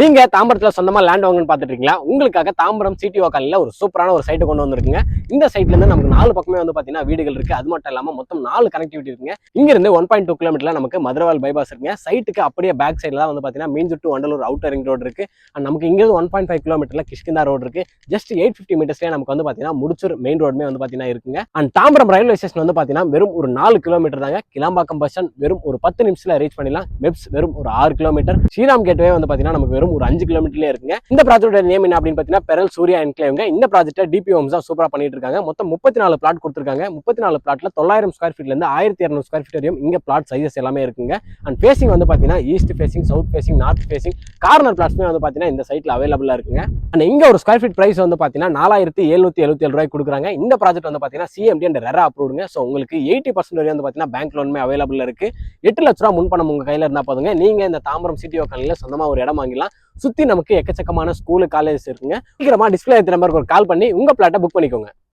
நீங்க தாம்பரத்துல சொந்தமா லேண்ட் வாங்கணும்னு பாத்துட்டு இருக்கீங்களா? உங்களுக்காக தாம்பரம் சிடிஓ காலனில ஒரு சூப்பரான ஒரு சைட்டு கொண்டு வந்திருக்குங்க. இந்த சைட்ல இருந்து நமக்கு 4 பக்கமே வந்து பாத்தீங்கன்னா வீடுகள் இருக்கு. அது மட்டும் இல்லாம மொத்தம் 4 கனெக்டிவிட்டி இருக்குங்க. இங்க இருந்து 1.2 கிலோமீட்டர்ல நமக்கு மதுரவால் பைபாஸ் இருக்குங்க. சைட்டுக்கு அப்படியே பேக் சைடுல தான் வந்து பாத்தீங்கன்னா Minjur to Vandalur outer ring road இருக்கு. நமக்கு இங்க இருந்து 1.5 கிலோமீட்டர்ல கிஷ்கிந்தா ரோடு இருக்கு. ஜஸ்ட் 850 மீட்டர்ஸ்லயே நமக்கு வந்து பாத்தீங்கன்னா முடிச்சூர் மெயின் ரோடுமே வந்து பாத்தீங்கன்னா இருக்குங்க. அண்ட் தாம்பரம் ரயில்வே ஸ்டேஷன் வந்து பாத்தீங்கன்னா வெறும் ஒரு 4 கிலோமீட்டர் தாங்க. கிளாம்பாக்கம் பஸ் ஸ்டாண்ட் வெறும் ஒரு 10 நிமிஷத்துல ரீச் பண்ணிடலாம். மெப்ஸ் வெறும் ஒரு 6 கிலோமீட்டர். ஸ்ரீராம் கேட்வே வந்து பாத்தீங்கன்னா நமக்கு வெறும் ஒரு 5 கிலோமீட்டர்லயே இருக்குங்க. இந்த ப்ராஜெக்டோட நேம் என்ன அப்படின்னு பாத்தீங்கன்னா பெரல் சூர்யா என்க்ளேவ்ங்க. இந்த ப்ராஜெக்ட்டை டிபி ஹோம்ஸ் தான் சூப்பரா பண்ணிட்டு இருக்காங்க. மொத்தம் 34 பிளாட் கொடுத்திருக்காங்க. 34 பிளாட்ல 900 ஸ்கொயர் ஃபீட்ல இருந்து 1200 ஸ்கொயர் ஃபீட் வரையும் இங்க பிளாட் சைஸஸ் எல்லாமே இருக்குங்க. அண்ட் ஃபேசிங் வந்து பாத்தீங்கன்னா east facing, south facing, north facing, corner பிளாட்ஸ்மே வந்து பாத்தீங்கன்னா இந்த சைட்ல அவைலபிளா இருக்குங்க. அண்ட் இங்க ஒரு ஸ்கொயர் ஃபீட் பிரைஸ் வந்து பாத்தீங்கன்னா 4777 ரூபாய் கொடுக்குறாங்க. இந்த ப்ராஜெக்ட் வந்து பாத்தீங்கன்னா சிஎம்டி அண்ட் ரெரா அப்ரூவ்டுங்க. ஸோ உங்களுக்கு 80% வரையும் வந்து பாத்தீங்கன்னா பேங்க் லோனுமே அவைலபிள் இருக்கு. 8 லட்ச ரூபா முன்பணம் உங்க கையில இருந்தா போதுங்க. நீங்க இந்த தாம்பரம் சிடிஓ காலனில சொந்தமா ஒரு இடம் வாங்கிடலாம். சுத்தி நமக்கு எக்கச்சக்கமான ஸ்கூலு, காலேஜஸ் இருக்குங்க. சீக்கிரமா டிஸ்பிளே நம்பருக்கு ஒரு கால் பண்ணி உங்க பிளாட்டை புக் பண்ணிக்கோங்க.